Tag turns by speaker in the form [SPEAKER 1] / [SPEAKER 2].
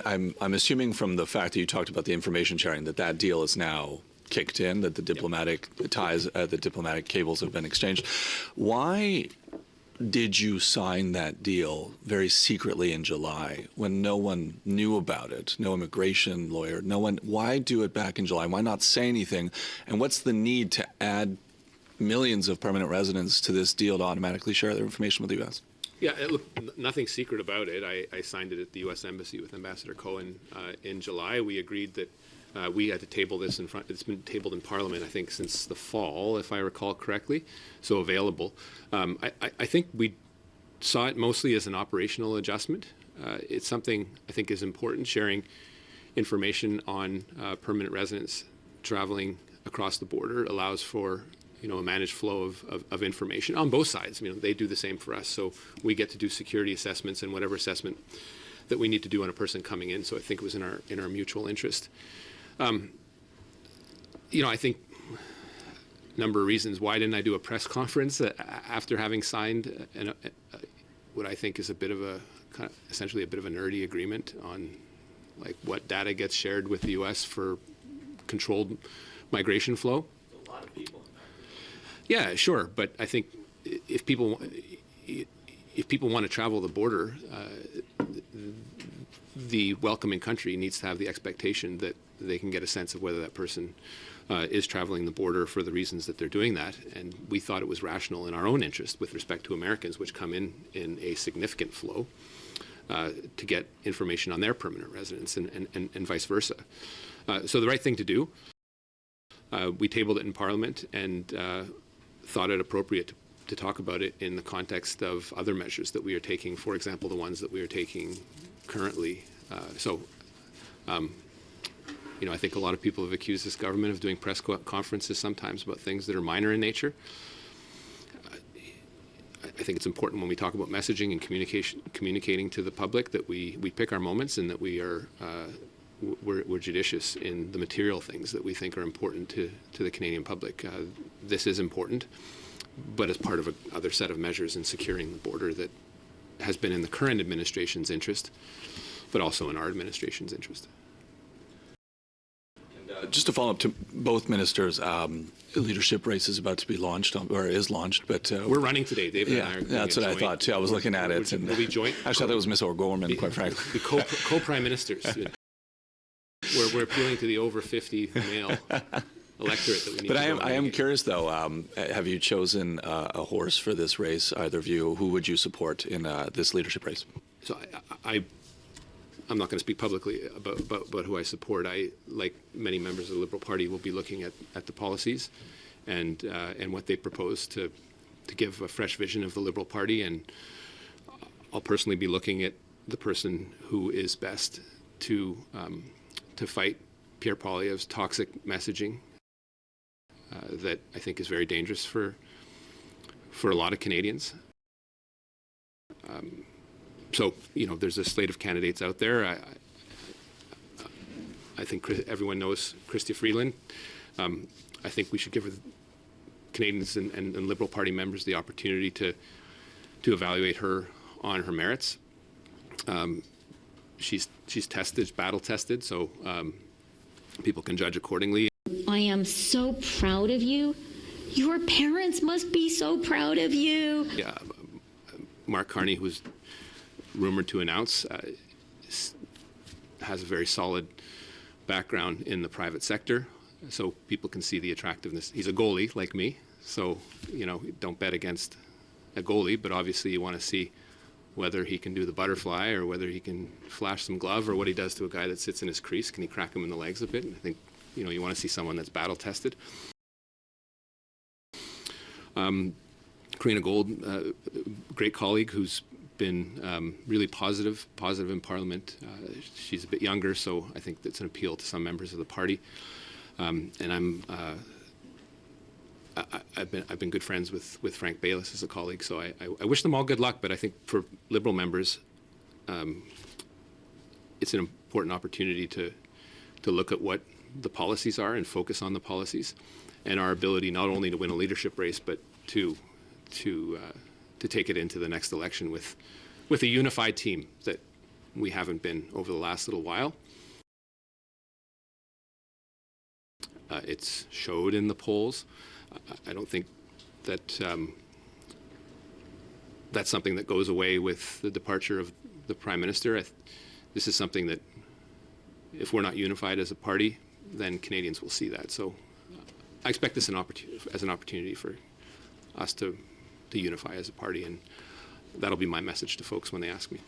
[SPEAKER 1] I'm assuming from the fact that you talked about the information sharing that deal is now kicked in, that the diplomatic ties, the diplomatic cables have been exchanged. Why did you sign that deal very secretly in July when no one knew about it? No immigration lawyer, no one. Why do it back in July? Why not say anything? And what's the need to add millions of permanent residents to this deal to automatically share their information with the U.S.?
[SPEAKER 2] Yeah, look, nothing secret about it. I signed it at the U.S. Embassy with Ambassador Cohen in July. We agreed that we had to table this in front. It's been tabled in Parliament, I think, since the fall, if I recall correctly, so available. I think we saw it mostly as an operational adjustment. It's something I think is important, sharing information on permanent residents traveling across the border allows for a managed flow of information on both sides. They do the same for us, so we get to do security assessments and whatever assessment that we need to do on a person coming in. So I think it was in our mutual interest. I think a number of reasons. Why didn't I do a press conference after having signed what I think is essentially a bit of a nerdy agreement on like what data gets shared with the U.S. for controlled migration flow?
[SPEAKER 3] A lot of people.
[SPEAKER 2] Yeah, sure, but I think if people want to travel the border, the welcoming country needs to have the expectation that they can get a sense of whether that person is traveling the border for the reasons that they're doing that. And we thought it was rational in our own interest with respect to Americans, which come in a significant flow, to get information on their permanent residents and vice versa. So the right thing to do. We tabled it in Parliament and thought it appropriate to talk about it in the context of other measures that we are taking, for example, the ones that we are taking currently. I think a lot of people have accused this government of doing press conferences sometimes about things that are minor in nature. I think it's important when we talk about messaging and communicating to the public that we pick our moments and that we're judicious in the material things that we think are important to the Canadian public. This is important, but as part of another set of measures in securing the border that has been in the current administration's interest, but also in our administration's interest.
[SPEAKER 1] Just to follow up to both ministers, leadership race is about to be launched, or is launched, but...
[SPEAKER 2] we're running today, David and I are
[SPEAKER 1] that's what I thought, too. I was looking at it.
[SPEAKER 2] Will we join?
[SPEAKER 1] I thought that was Miss O'Gorman, quite frankly.
[SPEAKER 2] The co-prime ministers. We're appealing to the over 50 male electorate that we need. But
[SPEAKER 1] I am curious, though, have you chosen a horse for this race, either of you? Who would you support in this leadership race?
[SPEAKER 2] So I'm not going to speak publicly about who I support. I, like many members of the Liberal Party, will be looking at the policies and what they propose to give a fresh vision of the Liberal Party. And I'll personally be looking at the person who is best to fight Pierre Poilievre's toxic messaging that I think is very dangerous for a lot of Canadians. So, there's a slate of candidates out there. I think everyone knows Chrystia Freeland. I think we should give Canadians and Liberal Party members the opportunity to evaluate her on her merits. She's tested, battle tested, so people can judge accordingly.
[SPEAKER 4] I am so proud of you. Your parents must be so proud of you.
[SPEAKER 2] Yeah, Mark Carney, who's rumored to announce, has a very solid background in the private sector, so people can see the attractiveness. He's a goalie like me, so don't bet against a goalie, but obviously you want to see whether he can do the butterfly or whether he can flash some glove, or what he does to a guy that sits in his crease. Can he crack him in the legs a bit? And I think you want to see someone that's battle tested. Karina Gold, great colleague who's been really positive in Parliament. She's a bit younger, so I think that's an appeal to some members of the party. And I've been good friends with Frank Baylis as a colleague, so I wish them all good luck. But I think for Liberal members, it's an important opportunity to look at what the policies are and focus on the policies, and our ability not only to win a leadership race, but to take it into the next election with a unified team that we haven't been over the last little while. It's showed in the polls. I don't think that that's something that goes away with the departure of the Prime Minister. This is something that, if we're not unified as a party, then Canadians will see that. So I expect this as an opportunity for us to unify as a party, and that'll be my message to folks when they ask me.